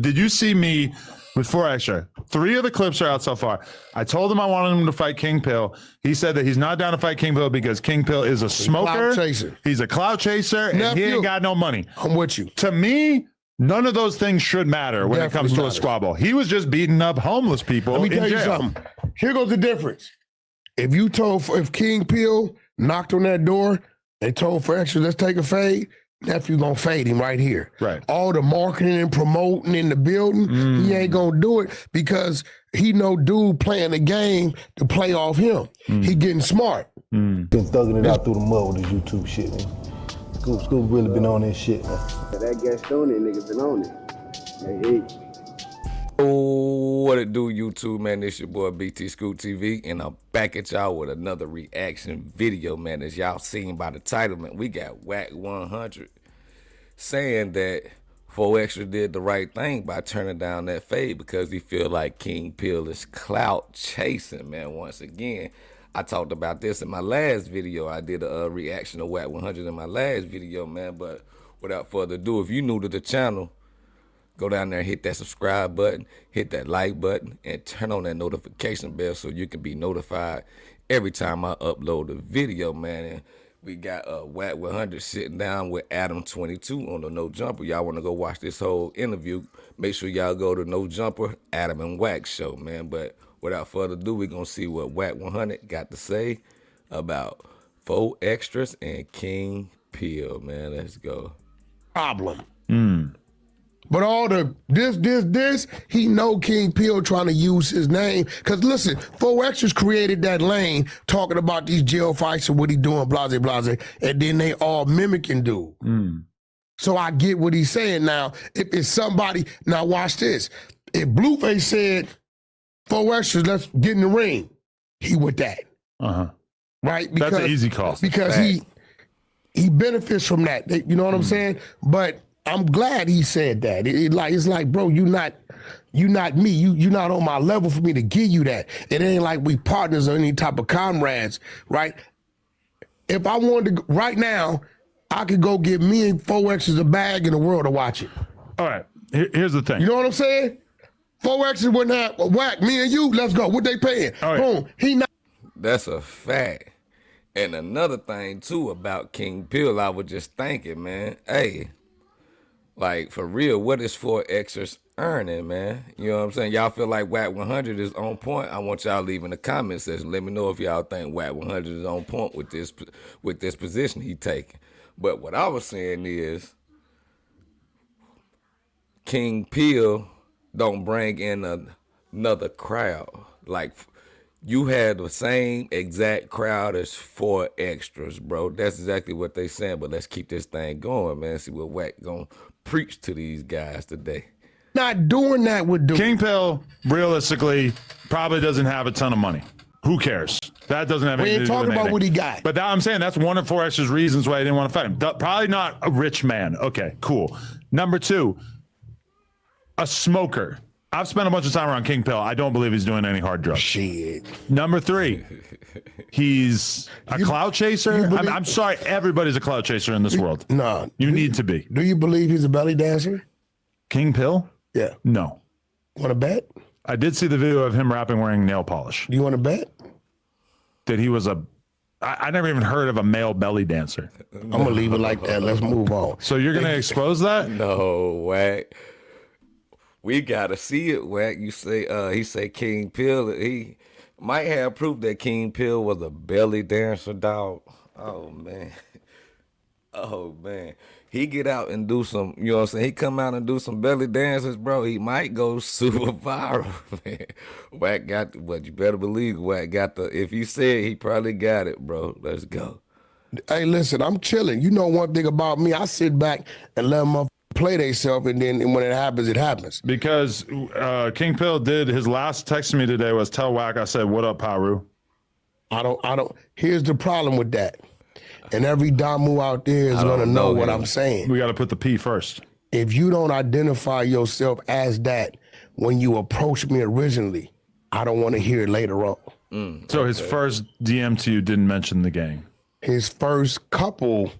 Did you see me with 4 extra? 3 of the clips are out so far. I told him I wanted him to fight King Pill. He said that he's not down to fight King Pill because King Pill is a smoker. He's a clout chaser, and he ain't got no money. I'm with you. To me, none of those things should matter when it comes to a squabble. He was just beating up homeless people. Let me tell you something. Here goes the difference. If King Pill knocked on that door and told for extra, let's take a fade, nephew gonna fade him right here. Right. All the marketing and promoting in the building, he ain't gonna do it because he know dude playing the game to play off him. He getting smart. Been thugging it out through the mud with this YouTube shit, man. Scoop really been on this shit, man. That Gaston nigga been on it. Hey. Oh, what it do, YouTube, man? This your boy BT Scoop TV, and I'm back at y'all with another reaction video, man. As y'all seen by the title, man, we got Wack 100 saying that 4 Extra did the right thing by turning down that fade because he feel like King Pill is clout chasing, man. Once again, I talked about this in my last video. I did a reaction to Wack 100 in my last video, man. But without further ado, if you new to the channel, go down there and hit that subscribe button, hit that like button, and turn on that notification bell so you can be notified every time I upload a video, man. And we got Wack 100 sitting down with Adam 22 on the No Jumper. Y'all want to go watch this whole interview, make sure y'all go to No Jumper, Adam and Wack Show, man. But without further ado, we're going to see what Wack 100 got to say about 4 Extras and King Pill, man. Let's go. Problem. But all the this, he know King Pill trying to use his name. Because listen, 4 Extras created that lane talking about these jail fights and what he doing, blase, blase. And then they all mimicking dude. So I get what he's saying now. If it's somebody, now watch this. If Blueface said, 4 Extras, let's get in the ring, he with that. Right? Because, that's an easy call. Because he benefits from that. You know what I'm saying? But I'm glad he said that. It's like, bro, you not me. You not on my level for me to give you that. It ain't like we partners or any type of comrades, right? If I wanted to, right now, I could go get me and 4 Extras a bag in the world to watch it. All right, here's the thing. You know what I'm saying? 4 Extras wouldn't have Wack, me and you, let's go. What they paying? All right. Boom, he not. That's a fact. And another thing, too, about King Pill, I was just thinking, man, hey, like, for real, what is 4 Extras earning, man? You know what I'm saying? Y'all feel like Wack 100 is on point? I want y'all to leave in the comment section. Let me know if y'all think Wack 100 is on point with this position he taking. But what I was saying is, King Pill don't bring in another crowd. Like, you had the same exact crowd as 4 Extras, bro. That's exactly what they saying. But let's keep this thing going, man. See what Wack gonna preach to these guys today. Not doing that with dude. King Pill, realistically, probably doesn't have a ton of money. Who cares? That doesn't have anything to do with anything. We ain't talking about what he got. But I'm saying that's one of 4 Extra's reasons why I didn't want to fight him. Probably not a rich man. Okay, cool. Number 2, a smoker. I've spent a bunch of time around King Pill. I don't believe he's doing any hard drugs. Shit. Number 3, he's a clout chaser. I'm sorry, everybody's a clout chaser in this world. No. You need to be. Do you believe he's a belly dancer? King Pill? Yeah. No. Want to bet? I did see the video of him rapping wearing nail polish. Do you want to bet? That he was I never even heard of a male belly dancer. I'm going to leave it like that. Let's move on. So you're going to expose that? No, Wack. We gotta see it, Wack. You say he say King Pill. He might have proof that King Pill was a belly dancer, dog. Oh man. Oh man. He get out and do some, you know what I'm saying? He come out and do some belly dances, bro. He might go super viral, man. Wack got but you better believe Wack got the, if you said he probably got it, bro. Let's go. Hey, listen, I'm chilling. You know one thing about me, I sit back and let them play themselves, and then when it happens, it happens. Because King Pill did, his last text to me today was, tell Wack I said, what up, Paru? I don't, here's the problem with that. And every Damu out there is gonna know what I'm saying. We gotta put the P first. If you don't identify yourself as that when you approached me originally, I don't want to hear it later on. So his first DM to you didn't mention the gang? His first couple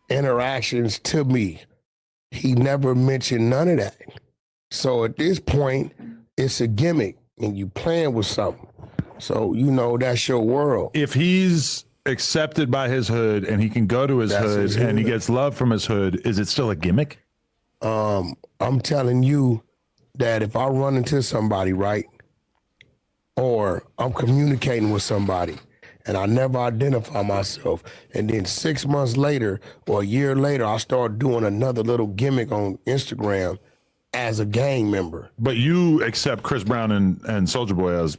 interactions to me he never mentioned none of that. So at this point, it's a gimmick and you playing with something. So, you know, that's your world. If he's accepted by his hood and he can go to his hood and he gets love from his hood, is it still a gimmick? I'm telling you that if I run into somebody, right, or I'm communicating with somebody and I never identify myself, and then 6 months later or a year later, I start doing another little gimmick on Instagram as a gang member. But you accept Chris Brown and Soulja Boy as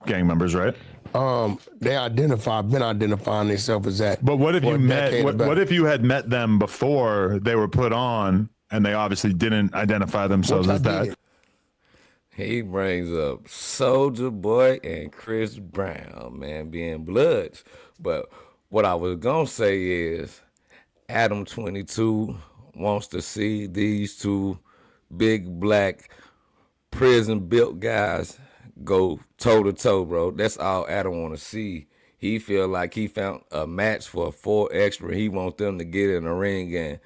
gang members, right? They been identifying themselves as that. But what if you what if you had met them before they were put on and they obviously didn't identify themselves as that? He brings up Soulja Boy and Chris Brown, man, being bloods. But what I was gonna say is Adam 22 wants to see these two big black prison built guys go toe to toe, bro. That's all Adam want to see. He feel like he found a match for a 4 extra. He want them to get in the ring and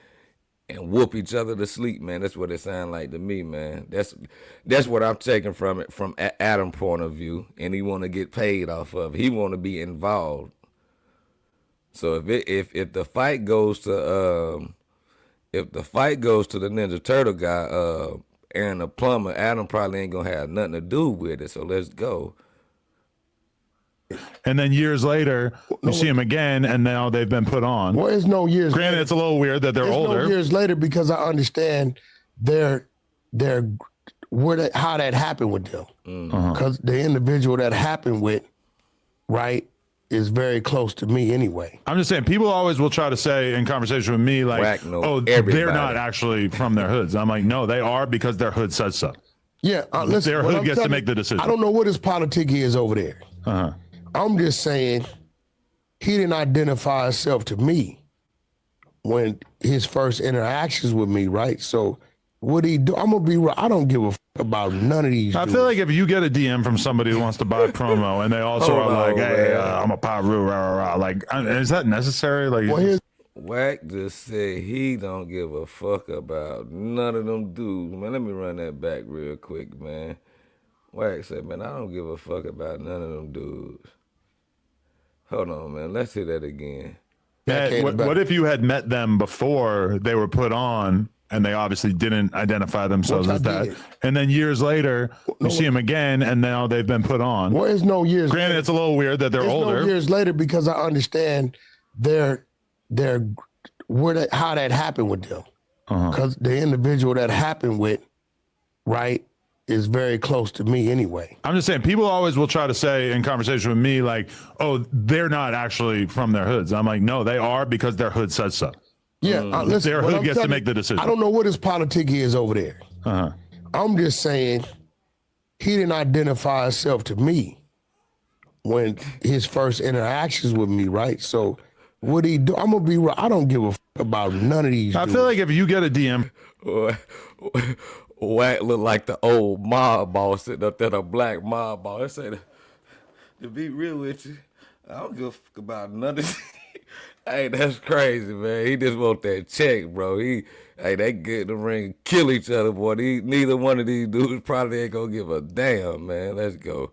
whoop each other to sleep, man. That's what it sound like to me, man. That's what I'm taking from it, from Adam's point of view, and he want to get paid off of it. He want to be involved. So if the fight goes to the Ninja Turtle guy, Aaron the Plumber, Adam probably ain't gonna have nothing to do with it. So let's go. And then years later, you see them again, and now they've been put on. Well, it's no years. Granted, later. it's a little weird that they're older. No years later because I understand how that happened with them. Because the individual that happened with, right, is very close to me anyway. I'm just saying, people always will try to say in conversation with me, like, oh, they're not actually from their hoods. I'm like, no, they are because their hood says so. Yeah, listen, their hood gets to make the decision. I don't know what his politic is over there. I'm just saying he didn't identify himself to me when his first interactions with me, right? So what he do? I'm gonna be right. I don't give a about none of these. I feel like if you get a DM from somebody who wants to buy promo and they also are like, hey, I'm a Pyru, rah, rah, rah. Like, is that necessary? Like, Wack just said he don't give a fuck about none of them dudes. Man, let me run that back real quick, man. Wack said, man, I don't give a fuck about none of them dudes. Hold on, man. Let's hear that again. What if you had met them before they were put on and they obviously didn't identify themselves as that? And then years later, you see them again, and now they've been put on. Well, it's no years. Granted, it's a little weird that they're older. No years later because I understand how that happened with them. Because the individual that happened with, right, is very close to me anyway. I'm just saying, people always will try to say in conversation with me, like, oh, they're not actually from their hoods. I'm like, no, they are because their hood says so. Yeah, listen, their hood gets to make the decision. I don't know what his politic is over there. I'm just saying he didn't identify himself to me when his first interactions with me, right? So what he do? I'm gonna be right. I don't give a about none of these. I feel like if you get a DM, Wack look like the old mob boss sitting up there, the black mob boss. I said, to be real with you, I don't give a fuck about none of this. Hey, that's crazy, man. He just want that check, bro. They get in the ring, kill each other, boy. Neither one of these dudes probably ain't gonna give a damn, man. Let's go.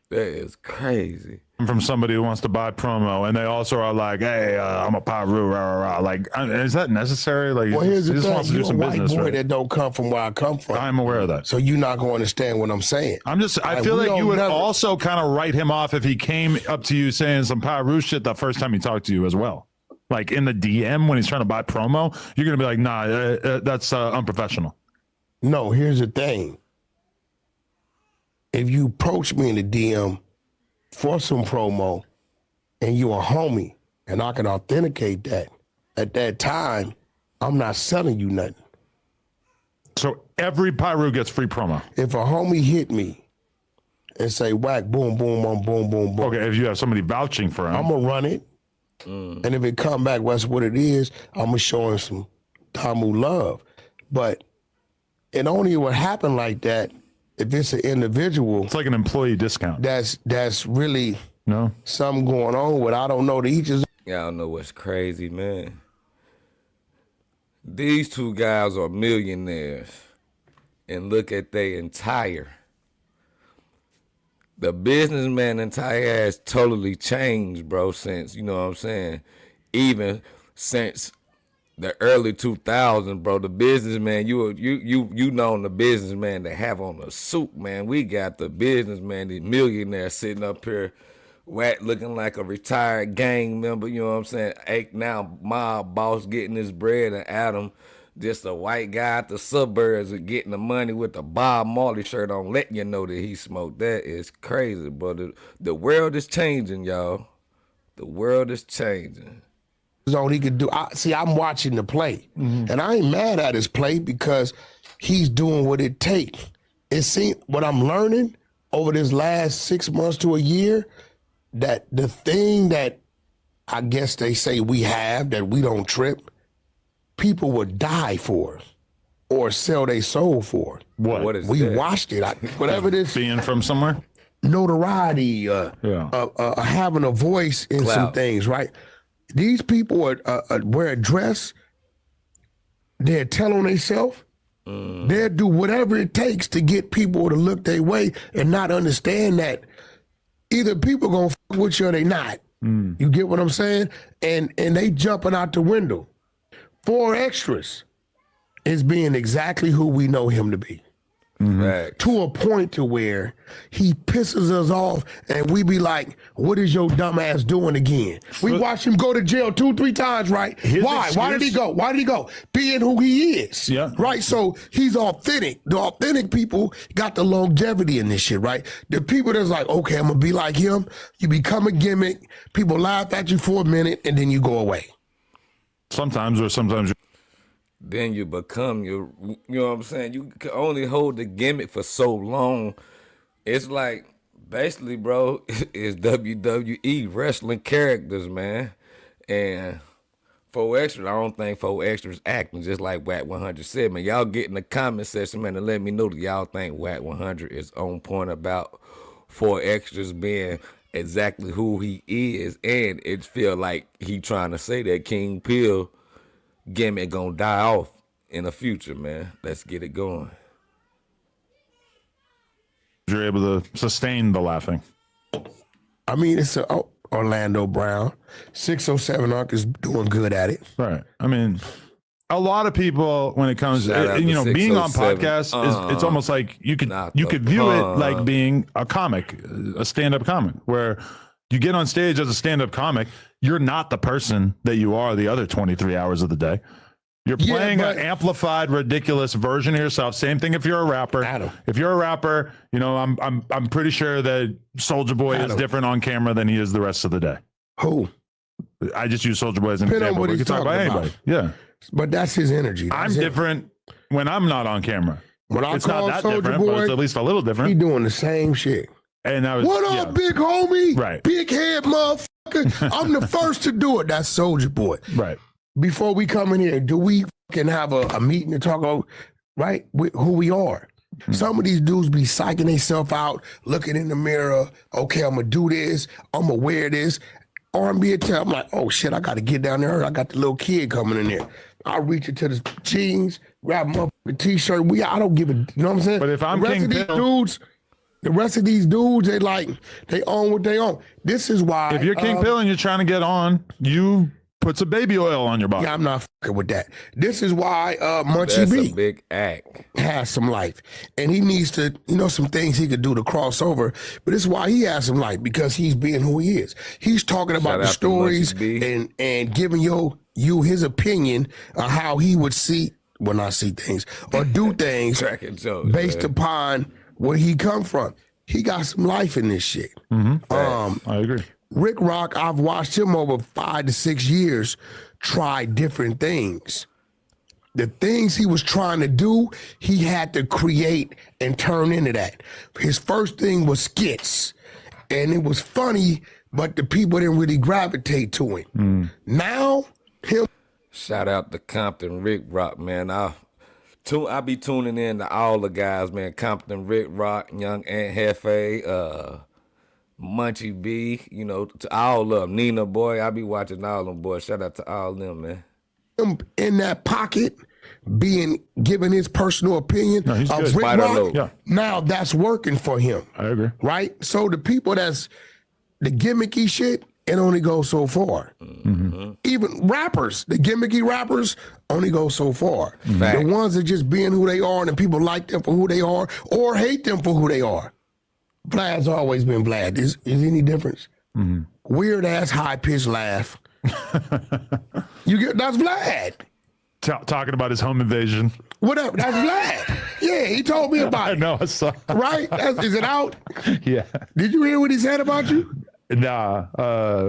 That is crazy. From somebody who wants to buy promo, and they also are like, hey, I'm a Pyru, rah, rah, rah. Like, is that necessary? Like, well, here's he the just thing. wants to do some You're a business, white boy right? that don't come from where I come from. I'm aware of that. So you're not going to understand what I'm saying. I feel like you would also kind of write him off if he came up to you saying some Pyru shit the first time he talked to you as well. Like in the DM when he's trying to buy promo, you're going to be like, nah, that's unprofessional. No, here's the thing. If you approach me in the DM for some promo and you a homie and I can authenticate that, at that time, I'm not selling you nothing. So every Pyru gets free promo. If a homie hit me and say, whack, boom, boom, boom, boom, boom, boom. Okay, if you have somebody vouching for him. I'm going to run it. And if it come back, that's what it is, I'm going to show him some Tamu love. But it only would happen like that if it's an individual. It's like an employee discount. That's really no something going on with, I don't know, the each is. Y'all know what's crazy, man. These two guys are millionaires, and look at their the businessman entire has totally changed, bro, since, you know what I'm saying, even since the early 2000s, bro. The businessman, you known the businessman to have on a suit, man. We got the businessman, the millionaire sitting up here, looking like a retired gang member, you know what I'm saying? Now mob boss getting his bread, and Adam, just a white guy at the suburbs and getting the money with the Bob Marley shirt on, letting you know that he smoked. That is crazy, but the world is changing, y'all. The world is changing. All he could do. I'm watching the play, and I ain't mad at his play because he's doing what it takes. It seems what I'm learning over this last 6 months to a year, that the thing that I guess they say we have that we don't trip, people would die for or sell their soul for. What is we that? watched it. Whatever it is. Being from somewhere? Notoriety, having a voice in Clout. some things, right? These people wear a dress, they'll tell on themselves, they'll do whatever it takes to get people to look their way and not understand that either people gonna fuck with you or they not. You get what I'm saying? And they jumping out the window. 4 Extras is being exactly who we know him to be. Right. To a point to where he pisses us off and we be like, what is your dumb ass doing again? We watch him go to jail 2-3 times, right? Why? Why did he go? Why did he go? Being who he is. Yeah. Right? So he's authentic. The authentic people got the longevity in this shit, right? The people that's like, okay, I'm gonna be like him. You become a gimmick. People laugh at you for a minute and then you go away. Sometimes Then you become you know what I'm saying? You can only hold the gimmick for so long. It's like, basically, bro, it's WWE wrestling characters, man. And 4 Extras, I don't think 4 Extras acting, just like Wack 100 said, man. Y'all get in the comment section, man, and let me know that y'all think Wack 100 is on point about 4 Extras being exactly who he is. And it feel like he trying to say that King Pill gimmick gonna die off in the future, man. Let's get it going. you're able to sustain the laughing. I mean, it's Orlando Brown. 607 Arc is doing good at it. Right. I mean, a lot of people, when it comes Shout out to, you to know, being on 607. podcasts, it's almost like you could view it like being a comic, a stand-up comic, where you get on stage as a stand-up comic, you're not the person that you are the other 23 hours of the day. You're playing an amplified, ridiculous version of yourself. Same thing if you're a rapper. Adam. If you're a rapper, you know, I'm pretty sure that Soulja Boy is different on camera than he is the rest of the day. Who? I just use Soulja Boy as an Depending on example. what We he's can talk about talking anybody. about. Yeah. But that's his energy. I'm different when I'm not on camera. When I It's call not that Soulja different, but Boy, it's at least a little he different. doing the same shit. And that was What up, big homie? Right. Big head motherfucker. I'm the first to do it. That's Soulja Boy. Right. Before we come in here, do we fucking have a meeting to talk about, right, with who we are? Some of these dudes be psyching themselves out, looking in the mirror. Okay, I'm going to do this. I'm going to wear this. R&B I'm like, oh shit, I got to get down there. I got the little kid coming in there. I reach into the jeans, grab him up a t-shirt. I don't give a, you know what I'm saying? But if I'm the rest King of these Pill- dudes, the rest of these dudes, they own what they own. This is why. If you're King Pill and you're trying to get on, you put some baby oil on your body. Yeah, I'm not fucking with that. This is why Munchie That's B a big act. has some life. And he needs to, some things he could do to cross over. But this is why he has some life, because he's being who he is. He's talking about the out to stories Munchie B. and giving you his opinion of how he would not see things or do things Cracking jokes, based man. upon where he come from. He got some life in this shit. I agree. Rick Rock, I've watched him over 5 to 6 years try different things. The things he was trying to do, he had to create and turn into that. His first thing was skits, and it was funny, but the people didn't really gravitate to him. Now, him. Shout out to Compton Rick Rock, man. I be tuning in to all the guys, man. Compton Rick Rock, Young Ant Hefe, Munchie B, to all of them. Nina Boy, I be watching all them boys. Shout out to all them, man. him in that pocket, giving his personal opinion No, he's of good. Rick Spider Ross, Low. Yeah. now that's working for him. I agree. Right? So the people that's the gimmicky shit, it only goes so far. Mm-hmm. Even rappers, the gimmicky rappers, only go so far. Fact. The ones that just being who they are and people like them for who they are or hate them for who they are. Vlad's always been Vlad. Is any difference? Mm-hmm. Weird ass high pitched laugh. That's Vlad. Talking about his home invasion. Whatever. That's Vlad. Yeah, he told me about I it. know. I saw. Right? Is it out? Yeah. Did you hear what he said about you? Nah.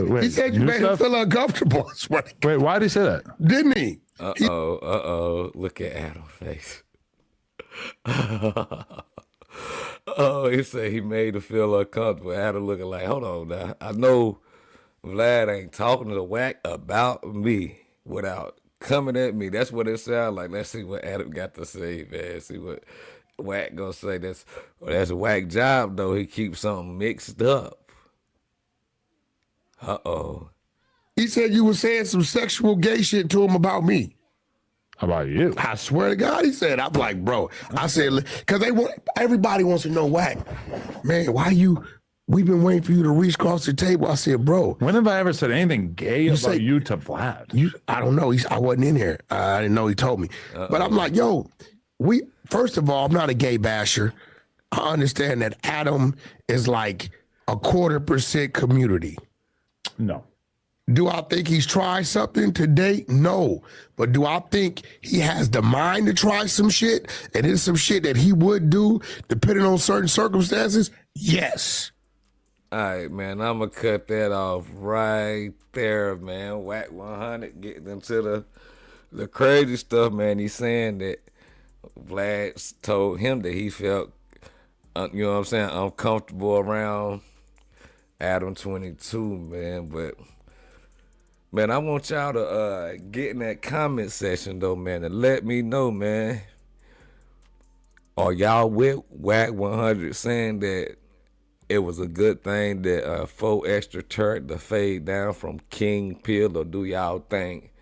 Wait. He said you new made him stuff? feel uncomfortable. Wait. Why did he say that? Didn't he? Uh-oh. Look at Adam's face. Oh, he said he made him feel uncomfortable. Adam looking like, hold on now. I know Vlad ain't talking to Wack about me without coming at me. That's what it sounds like. Let's see what Adam got to say, man. See what Wack gonna say. That's a Wack job, though. He keeps something mixed up. Uh-oh. He said you were saying some sexual gay shit to him about me. How about you? I swear to God, he said. I'm like, bro. I said, because everybody wants to know, Wack, man, we've been waiting for you to reach across the table. I said, bro. When have I ever said anything gay about you to Vlad? I don't know. I wasn't in here. I didn't know he told me. But I'm like, yo, first of all, I'm not a gay basher. I understand that Adam is like a 0.25% community. No. Do I think he's tried something to date? No. But do I think he has the mind to try some shit? And it's some shit that he would do depending on certain circumstances? Yes. All right, man, I'm going to cut that off right there, man. Wack 100 getting into the crazy stuff, man. He's saying that Vlad told him that he felt, you know what I'm saying, uncomfortable around Adam 22, man. But, man, I want y'all to get in that comment section, though, man, and let me know, man. Are y'all with Wack 100 saying that it was a good thing that 4 Extra turned the fade down from King Pill, or do y'all think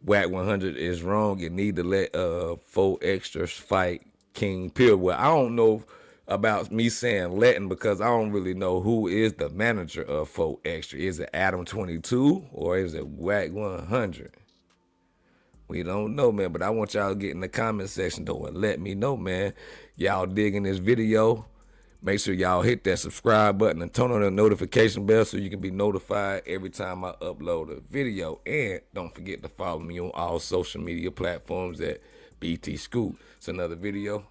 Wack 100 is wrong and need to let 4 Extras fight King Pill? Well, I don't know about me saying letting, because I don't really know who is the manager of 4 Extra. Is it Adam 22 or is it Wack 100? We don't know, man, but I want y'all to get in the comment section, though, and let me know, man. Y'all digging this video? Make sure y'all hit that subscribe button and turn on the notification bell so you can be notified every time I upload a video. And don't forget to follow me on all social media platforms at BT Scoop. It's another video.